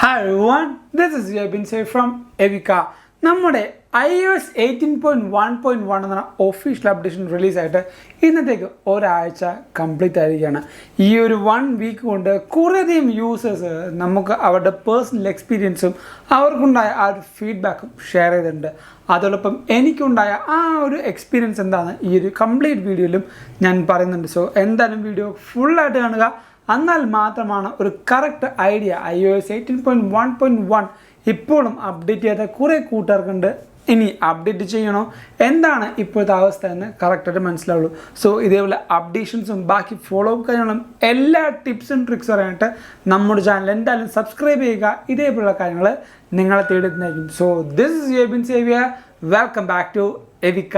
Hi everyone, this is Jabin Say from Evika. നമ്മുടെ iOS 18.1.1 എന്ന official updation റിലീസായിട്ട് ഇന്നത്തേക്ക് ഒരാഴ്ച കംപ്ലീറ്റ് ആയിരിക്കുകയാണ്. ഈ ഒരു 1 വീക്ക് കൊണ്ട് കുറേയധികം യൂസേഴ്സ് നമുക്ക് അവരുടെ പേഴ്സണൽ എക്സ്പീരിയൻസും അവർക്കുണ്ടായ ആ ഒരു ഫീഡ്ബാക്കും ഷെയർ ചെയ്തിട്ടുണ്ട്. അതോടൊപ്പം എനിക്കുണ്ടായ ആ ഒരു എക്സ്പീരിയൻസ് എന്താണ് ഈ ഒരു കംപ്ലീറ്റ് വീഡിയോയിലും ഞാൻ പറയുന്നുണ്ട്. സോ എന്തായാലും വീഡിയോ ഫുള്ളായിട്ട് കാണുക. എന്നാൽ മാത്രമാണ് ഒരു കറക്റ്റ് ഐഡിയ iOS 18.1.1 ഇപ്പോഴും അപ്ഡേറ്റ് ചെയ്യാത്ത കുറേ കൂട്ടുകാർക്കുണ്ട്. ഇനി അപ്ഡേറ്റ് ചെയ്യണോ, എന്താണ് ഇപ്പോഴത്തെ അവസ്ഥ എന്ന് കറക്റ്റായിട്ട് മനസ്സിലാവുള്ളൂ. സോ ഇതേപോലെ അപ്ഡേഷൻസും ബാക്കി ഫോളോ അപ്പ് കാര്യങ്ങളും എല്ലാ ടിപ്സും ട്രിക്സും അറിയാനായിട്ട് നമ്മുടെ ചാനൽ എന്തായാലും സബ്സ്ക്രൈബ് ചെയ്യുക. ഇതേപോലുള്ള കാര്യങ്ങൾ നിങ്ങളെ തേടുന്നതായിരിക്കും. So this is Yabin Xavier, welcome back to എവിക്ക.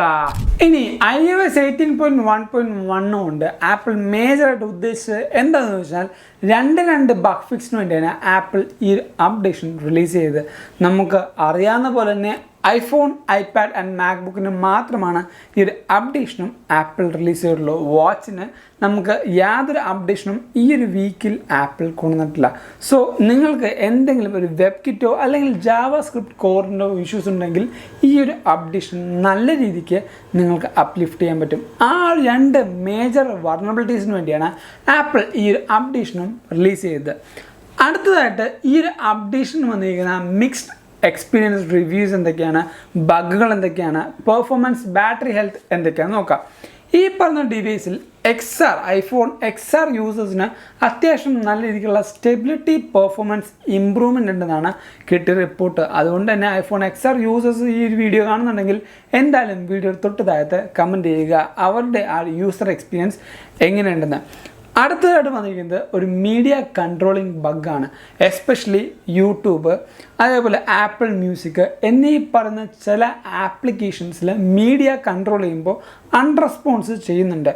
ഇനി iOS 18.1.1 കൊണ്ട് ആപ്പിൾ മേജറായിട്ട് ഉദ്ദേശിച്ചത് എന്താണെന്ന് വെച്ചാൽ രണ്ട് ബഗ് ഫിക്സിന് വേണ്ടിയാണ് ആപ്പിൾ ഈ അപ്ഡേഷൻ റിലീസ് ചെയ്തത്. നമുക്ക് അറിയാവുന്ന പോലെ തന്നെ ഐഫോൺ, ഐപാഡ് ആൻഡ് മാക്ബുക്കിന് മാത്രമാണ് ഈ ഒരു അപ്ഡേഷനും ആപ്പിൾ റിലീസ് ചെയ്തിട്ടുള്ളൂ. വാച്ചിന് നമുക്ക് യാതൊരു അപ്ഡേഷനും ഈ ഒരു വീക്കിൽ ആപ്പിൾ കൊണ്ടുവന്നിട്ടില്ല. സോ നിങ്ങൾക്ക് എന്തെങ്കിലും ഒരു വെബ് കിറ്റോ അല്ലെങ്കിൽ ജാവാസ്ക്രിപ്റ്റ് കോറിൻ്റെ ഇഷ്യൂസ് ഉണ്ടെങ്കിൽ ഈ ഒരു അപ്ഡേഷൻ നല്ല രീതിക്ക് നിങ്ങൾക്ക് അപ്ലിഫ്റ്റ് ചെയ്യാൻ പറ്റും. ആ രണ്ട് മേജർ വൾനറബിലിറ്റീസിന് വേണ്ടിയാണ് ആപ്പിൾ ഈ ഒരു അപ്ഡേഷനും റിലീസ് ചെയ്തത്. അടുത്തതായിട്ട് ഈ ഒരു അപ്ഡേഷൻ വന്നിരിക്കുന്ന മിക്സ്ഡ് എക്സ്പീരിയൻസ് റിവ്യൂസ് എന്തൊക്കെയാണ്, ബഗ്ഗുകൾ എന്തൊക്കെയാണ്, പെർഫോമൻസ്, ബാറ്ററി ഹെൽത്ത് എന്തൊക്കെയാണെന്ന് നോക്കാം. ഈ പറഞ്ഞ ഡിവൈസിൽ ഐഫോൺ XR യൂസേഴ്സിന് അത്യാവശ്യം നല്ല രീതിക്കുള്ള സ്റ്റെബിലിറ്റി പെർഫോമൻസ് ഇമ്പ്രൂവ്മെൻ്റ് ഉണ്ടെന്നാണ് കിട്ടിയ റിപ്പോർട്ട്. അതുകൊണ്ട് തന്നെ ഐഫോൺ XR യൂസേഴ്സ് ഈ ഒരു വീഡിയോ കാണുന്നുണ്ടെങ്കിൽ എന്തായാലും വീഡിയോ തൊട്ട് താഴത്ത് കമൻറ്റ് ചെയ്യുക അവരുടെ ആ യൂസർ എക്സ്പീരിയൻസ് എങ്ങനെയുണ്ടെന്ന്. അടുത്തതായിട്ട് വന്നിരിക്കുന്നത് ഒരു മീഡിയ കൺട്രോളിങ് ബഗ്ഗാണ്. എസ്പെഷ്യലി യൂട്യൂബ്, അതേപോലെ ആപ്പിൾ മ്യൂസിക് എന്നീ പറയുന്ന ചില ആപ്ലിക്കേഷൻസിൽ മീഡിയ കൺട്രോൾ ചെയ്യുമ്പോൾ അൺറെസ്പോൺസ് ചെയ്യുന്നുണ്ട്.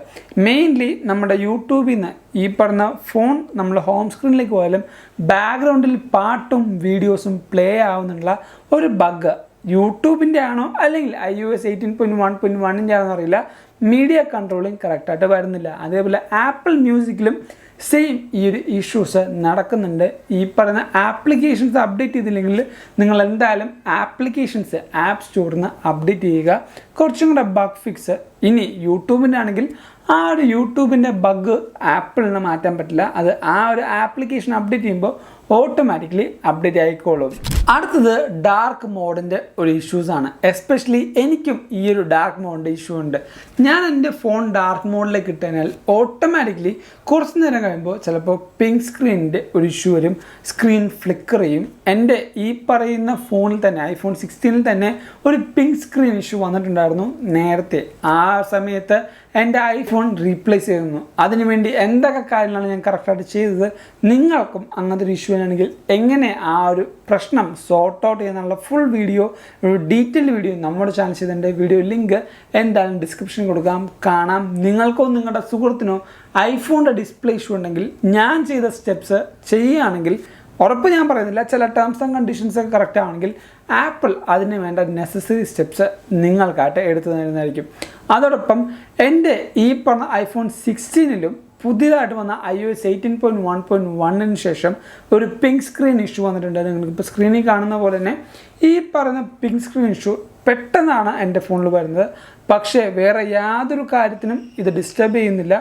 മെയിൻലി നമ്മുടെ യൂട്യൂബിൽ നിന്ന് ഈ പറഞ്ഞ ഫോൺ നമ്മൾ ഹോം സ്ക്രീനിലേക്ക് പോയാലും ബാക്ക്ഗ്രൗണ്ടിൽ പാട്ടും വീഡിയോസും പ്ലേ ആവുന്നുള്ള ഒരു ബഗ് യൂട്യൂബിൻ്റെ ആണോ അല്ലെങ്കിൽ iOS 18.1.1 ആണോ അറിയില്ല, മീഡിയ കൺട്രോളിങ് കറക്റ്റായിട്ട് വരുന്നില്ല. അതേപോലെ ആപ്പിൾ മ്യൂസിക്കിലും സെയിം ഈ ഒരു ഇഷ്യൂസ് നടക്കുന്നുണ്ട്. ഈ പറയുന്ന ആപ്ലിക്കേഷൻസ് അപ്ഡേറ്റ് ചെയ്തില്ലെങ്കിൽ നിങ്ങൾ എന്തായാലും ആപ്ലിക്കേഷൻസ് ആപ്പ് സ്റ്റോറിൽ നിന്ന് അപ്ഡേറ്റ് ചെയ്യുക. കുറച്ചും കൂടെ ബഗ് ഫിക്സ്. ഇനി യൂട്യൂബിൻ്റെ ആണെങ്കിൽ ആ ഒരു യൂട്യൂബിൻ്റെ ബഗ് ആപ്പിളിന് മാറ്റാൻ പറ്റില്ല. അത് ആ ഒരു ആപ്ലിക്കേഷൻ അപ്ഡേറ്റ് ചെയ്യുമ്പോൾ ഓട്ടോമാറ്റിക്കലി അപ്ഡേറ്റ് ആയിക്കോളും. അടുത്തത് ഡാർക്ക് മോഡിൻ്റെ ഒരു ഇഷ്യൂസാണ്. എസ്പെഷ്യലി എനിക്കും ഈ ഒരു ഡാർക്ക് മോഡിൻ്റെ ഇഷ്യൂ ഉണ്ട്. ഞാൻ എൻ്റെ ഫോൺ ഡാർക്ക് മോഡിലേക്ക് ഇട്ടുകഴിഞ്ഞാൽ ഓട്ടോമാറ്റിക്കലി കുറച്ച് നേരം കഴിയുമ്പോൾ ചിലപ്പോൾ പിങ്ക് സ്ക്രീനിൻ്റെ ഒരു ഇഷ്യൂ വരും, സ്ക്രീൻ ഫ്ലിക്കർ ചെയ്യും. എൻ്റെ ഈ പറയുന്ന ഫോണിൽ തന്നെ ഐഫോൺ 16 തന്നെ ഒരു പിങ്ക് സ്ക്രീൻ ഇഷ്യൂ വന്നിട്ടുണ്ടായിരുന്നു നേരത്തെ. ആ സമയത്ത് എൻ്റെ ഐഫോൺ റീപ്ലേസ് ചെയ്തിരുന്നു. അതിനുവേണ്ടി എന്തൊക്കെ കാര്യങ്ങളാണ് ഞാൻ കറക്റ്റായിട്ട് ചെയ്തത്, നിങ്ങൾക്കും അങ്ങനത്തെ ഒരു ഇഷ്യൂ ആണെങ്കിൽ എങ്ങനെ ആ ഒരു പ്രശ്നം സോർട്ട് ഔട്ട് ചെയ്യുന്നുള്ള ഫുൾ വീഡിയോ, ഒരു ഡീറ്റെയിൽഡ് വീഡിയോ നമ്മുടെ ചാനൽ ചെയ്തിട്ടുണ്ട്. വീഡിയോ ലിങ്ക് എന്തായാലും ഡിസ്ക്രിപ്ഷനിൽ കൊടുക്കാം, കാണാം. നിങ്ങൾക്കോ നിങ്ങളുടെ സുഹൃത്തിനോ ഐഫോണിൻ്റെ ഡിസ്പ്ലേ ഇഷ്യൂ ഉണ്ടെങ്കിൽ ഞാൻ ചെയ്ത സ്റ്റെപ്സ് ചെയ്യുകയാണെങ്കിൽ ഉറപ്പ് ഞാൻ പറയുന്നില്ല, ചില ടേംസ് ആൻഡ് കണ്ടീഷൻസ് ഒക്കെ കറക്റ്റ് ആണെങ്കിൽ ആപ്പിൾ അതിന് വേണ്ട നെസസറി സ്റ്റെപ്സ് നിങ്ങൾക്കായിട്ട് എടുത്തു തരുന്നതായിരിക്കും. അതോടൊപ്പം എൻ്റെ ഈ പറഞ്ഞ ഐഫോൺ 16ലും പുതിയതായിട്ട് വന്ന iOS 18.1.1 ശേഷം ഒരു പിങ്ക് സ്ക്രീൻ ഇഷ്യൂ വന്നിട്ടുണ്ട്. നിങ്ങൾക്കിപ്പോൾ സ്ക്രീനിൽ കാണുന്ന പോലെ തന്നെ ഈ പറയുന്ന പിങ്ക് സ്ക്രീൻ ഇഷ്യൂ പെട്ടെന്നാണ് എൻ്റെ ഫോണിൽ വരുന്നത്. പക്ഷേ വേറെ യാതൊരു കാര്യത്തിനും ഇത് ഡിസ്റ്റർബ് ചെയ്യുന്നില്ല.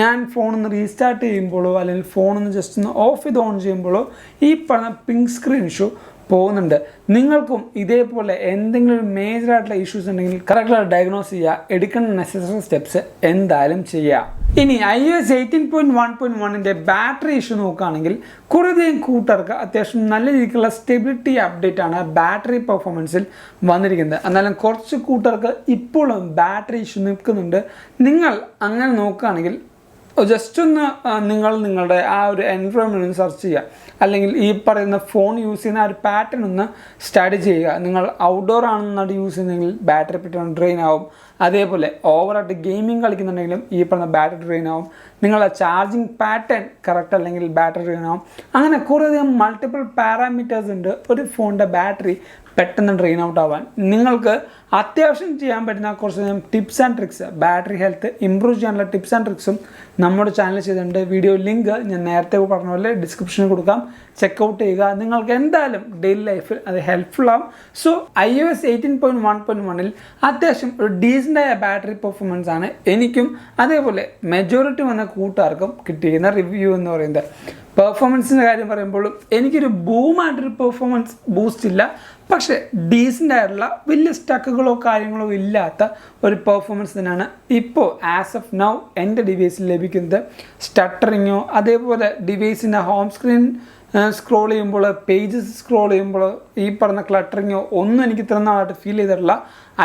ഞാൻ ഫോണൊന്ന് റീസ്റ്റാർട്ട് ചെയ്യുമ്പോഴോ അല്ലെങ്കിൽ ഫോണൊന്ന് ജസ്റ്റ് ഒന്ന് ഓഫ് ചെയ്ത് ഓൺ ചെയ്യുമ്പോഴോ ഈ പറഞ്ഞ പിങ്ക് സ്ക്രീൻ ഇഷ്യൂ പോകുന്നുണ്ട്. നിങ്ങൾക്കും ഇതേപോലെ എന്തെങ്കിലും മേജറായിട്ടുള്ള ഇഷ്യൂസ് ഉണ്ടെങ്കിൽ കറക്റ്റായിട്ട് ഡയഗ്നോസ് ചെയ്യുക, എടുക്കേണ്ട നെസസറി സ്റ്റെപ്സ് എന്തായാലും ചെയ്യുക. ഇനി iOS 18.1.1 ബാറ്ററി ഇഷ്യൂ നോക്കുകയാണെങ്കിൽ കുറേയധികം കൂട്ടർക്ക് അത്യാവശ്യം നല്ല രീതിക്കുള്ള സ്റ്റെബിലിറ്റി അപ്ഡേറ്റ് ആണ് ബാറ്ററി പെർഫോമൻസിൽ വന്നിരിക്കുന്നത്. എന്നാലും കുറച്ച് കൂട്ടർക്ക് ഇപ്പോഴും ബാറ്ററി ഇഷ്യൂ നിൽക്കുന്നുണ്ട്. നിങ്ങൾ അങ്ങനെ നോക്കുകയാണെങ്കിൽ ജസ്റ്റ് ഒന്ന് നിങ്ങളുടെ ആ ഒരു എൻവയോൺമെൻറ്റ് ഒന്ന് സെർച്ച് ചെയ്യുക, അല്ലെങ്കിൽ ഈ പറയുന്ന ഫോൺ യൂസ് ചെയ്യുന്ന ആ ഒരു പാറ്റേൺ ഒന്ന് സ്റ്റഡി ചെയ്യുക. നിങ്ങൾ ഔട്ട്ഡോർ ആണെന്നാണ് യൂസ് ചെയ്യുന്നതെങ്കിൽ ബാറ്ററി പെട്ടെന്ന് ഡ്രെയിൻ ആവും. അതേപോലെ ഓവറായിട്ട് ഗെയിമിംഗ് കളിക്കുന്നുണ്ടെങ്കിലും ഈ പറഞ്ഞ ബാറ്ററി ഡ്രെയിൻ ആവും, നിങ്ങളുടെ ചാർജിങ് പാറ്റേൺ കറക്റ്റ് അല്ലെങ്കിൽ ബാറ്ററി ഡ്രെയിൻ ആവും. അങ്ങനെ കുറേയധികം മൾട്ടിപ്പിൾ പാരാമീറ്റേഴ്സ് ഉണ്ട് ഒരു ഫോണിൻ്റെ ബാറ്ററി പെട്ടെന്ന് ഡ്രെയിൻ ഔട്ട് ആവാൻ. നിങ്ങൾക്ക് അത്യാവശ്യം ചെയ്യാൻ പറ്റുന്ന കുറച്ച് tips and tricks, battery health improve ചെയ്യാനുള്ള ടിപ്സ് ആൻഡ് ട്രിക്സും നമ്മുടെ ചാനൽ ചെയ്തിട്ടുണ്ട്. വീഡിയോ ലിങ്ക് ഞാൻ നേരത്തെ പറഞ്ഞ പോലെ ഡിസ്ക്രിപ്ഷനിൽ കൊടുക്കാം, ചെക്കൗട്ട് ചെയ്യുക. നിങ്ങൾക്ക് എന്തായാലും ഡെയിലി ലൈഫിൽ അത് ഹെൽപ്ഫുൾ ആവും. സോ iOS 18.1.1 അത്യാവശ്യം ഒരു ഡീസൻ്റായ ബാറ്ററി പെർഫോമൻസ് ആണ് എനിക്കും അതേപോലെ മെജോറിറ്റി വന്ന കൂട്ടുകാർക്കും കിട്ടിയിരിക്കുന്ന റിവ്യൂ എന്ന് പറയുന്നത്. പെർഫോമൻസിൻ്റെ കാര്യം പറയുമ്പോഴും എനിക്കൊരു ബൂമായിട്ടൊരു പെർഫോമൻസ് ബൂസ്റ്റ് ഇല്ല, പക്ഷേ ഡീസൻ്റ് ആയിട്ടുള്ള വലിയ സ്റ്റക്കുകളോ കാര്യങ്ങളോ ഇല്ലാത്ത ഒരു പെർഫോമൻസ് തന്നെയാണ് ഇപ്പോൾ ആസ് ഓഫ് നൗ എൻ്റെ ഡിവൈസിൽ ലഭിക്കുന്നത്. സ്റ്റട്ടറിങ്ങോ അതേപോലെ ഡിവൈസിൻ്റെ ഹോം സ്ക്രീൻ സ്ക്രോൾ ചെയ്യുമ്പോൾ, പേജസ് സ്ക്രോൾ ചെയ്യുമ്പോൾ ഈ പറഞ്ഞ ക്ലട്ടറിങ്ങോ ഒന്നും എനിക്ക് ഇത്ര നാളായിട്ട് ഫീൽ ചെയ്തിട്ടില്ല.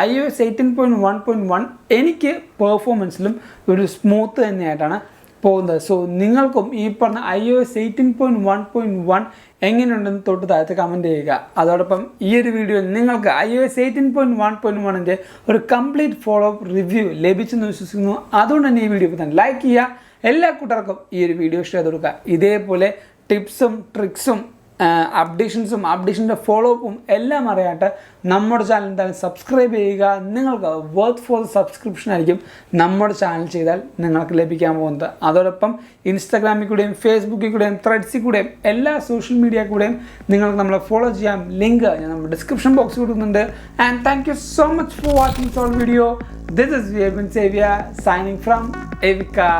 iOS 18.1.1 എനിക്ക് പെർഫോമൻസിലും ഒരു സ്മൂത്ത് തന്നെയായിട്ടാണ് പോകുന്നത്. സോ നിങ്ങൾക്കും ഈ പറഞ്ഞ iOS 18.1.1 എങ്ങനെയുണ്ടെന്ന് തൊട്ട് താഴത്ത് കമൻറ്റ് ചെയ്യുക. അതോടൊപ്പം ഈ ഒരു വീഡിയോയിൽ നിങ്ങൾക്ക് iOS 18.1.1 ഒരു കംപ്ലീറ്റ് ഫോളോ അപ്പ് റിവ്യൂ ലഭിച്ചെന്ന് വിശ്വസിക്കുന്നു. അതുകൊണ്ട് തന്നെ ഈ വീഡിയോ ഇപ്പോൾ തന്നെ ലൈക്ക് ചെയ്യുക. എല്ലാ കൂട്ടർക്കും ഈ ഒരു വീഡിയോ ഷെയർ ചെയ്ത് കൊടുക്കുക. ഇതേപോലെ ടിപ്സും ട്രിക്സും അപ്ഡേഷൻ്റെ ഫോളോ അപ്പും എല്ലാം അറിയാട്ട് നമ്മുടെ ചാനൽ എന്തായാലും സബ്സ്ക്രൈബ് ചെയ്യുക. നിങ്ങൾക്ക് വർത്ത് ഫോർ സബ്സ്ക്രിപ്ഷൻ ആയിരിക്കും നമ്മുടെ ചാനൽ ചെയ്താൽ നിങ്ങൾക്ക് ലഭിക്കാൻ പോകുന്നത്. അതോടൊപ്പം ഇൻസ്റ്റാഗ്രാമിൽ കൂടെയും ഫേസ്ബുക്കിൽ കൂടെയും ത്രെഡ്സിൽ കൂടെയും എല്ലാ സോഷ്യൽ മീഡിയ കൂടെയും നിങ്ങൾക്ക് നമ്മളെ ഫോളോ ചെയ്യാം. ലിങ്ക് ഞാൻ നമ്മുടെ ഡിസ്ക്രിപ്ഷൻ ബോക്സിൽ കൊടുക്കുന്നുണ്ട്. And thank you so much for watching this video. This is Vibin Xavier signing from Evika.